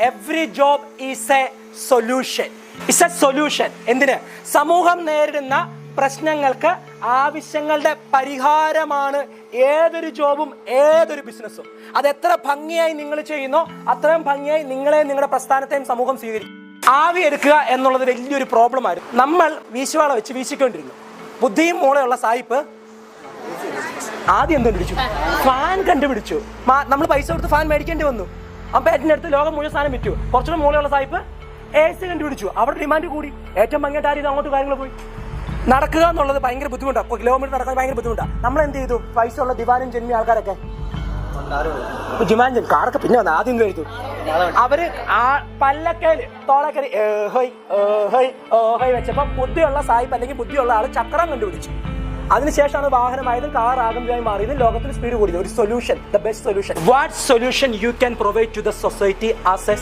Every job is A solution. It's A solution. എന്തിന്? സമൂഹം നേരിടുന്ന പ്രശ്നങ്ങൾക്ക് ആവശ്യങ്ങളുടെ പരിഹാരമാണ് ഏതൊരു ജോബും ഏതൊരു ബിസിനസ്സും. അത് എത്ര ഭംഗിയായി നിങ്ങൾ ചെയ്യുന്നോ അത്രയും ഭംഗിയായി നിങ്ങളെയും നിങ്ങളുടെ പ്രസ്ഥാനത്തെയും സമൂഹം സ്വീകരിക്കും. ആവി എടുക്കുക എന്നുള്ളത് വലിയൊരു പ്രോബ്ലം ആയിരുന്നു. നമ്മൾ വീശുവാള വെച്ച് വീശിക്കൊണ്ടിരുന്നു. ബുദ്ധിയും മൂളയുള്ള സായിപ്പ് ആദ്യം എന്ത് കണ്ടുപിടിച്ചു? ഫാൻ കണ്ടുപിടിച്ചു. നമ്മൾ പൈസ കൊടുത്ത് ഫാൻ മേടിക്കേണ്ടി വന്നു. അപ്പം ഏറ്റവും അടുത്ത് ലോകം മുഴുവൻ സാധനം വിറ്റു. കുറച്ചുകൂടെ മൂളയുള്ള സായിപ്പ് AC കണ്ടുപിടിച്ചു. അവിടെ ഡിമാൻഡ് കൂടി. ഏറ്റവും ഭംഗിയായിട്ട് ആരും അങ്ങോട്ട് കാര്യങ്ങൾ പോയി. നടക്കുക എന്നുള്ളത് ഭയങ്കര ബുദ്ധിമുട്ടാണ്. ഇപ്പോൾ കിലോമീറ്റർ നടക്കാൻ ഭയങ്കര ബുദ്ധിമുട്ടാണ്. നമ്മൾ എന്ത് ചെയ്തു? പൈസ ഉള്ള ദിവാനും ജന്മി ആൾക്കാരൊക്കെ ജിമാൻ കാറൊക്കെ പിന്നെ വന്നു. ആദ്യം കഴിച്ചു അവര് പല്ലക്കേല് തോളക്കേല് വെച്ചപ്പോ ബുദ്ധിയുള്ള സായിപ്പ് അല്ലെങ്കിൽ ബുദ്ധിയുള്ള ആള് ചക്രം കണ്ടുപിടിച്ചു. അതിനുശേഷമാണ് വാഹനമായതും കാർ ആകുന്നതായി മാറിയതും ലോകത്തിന് സ്പീഡ് കൂടിയത്. ഒരു solution, the best solution. What solution you can provide to the society as A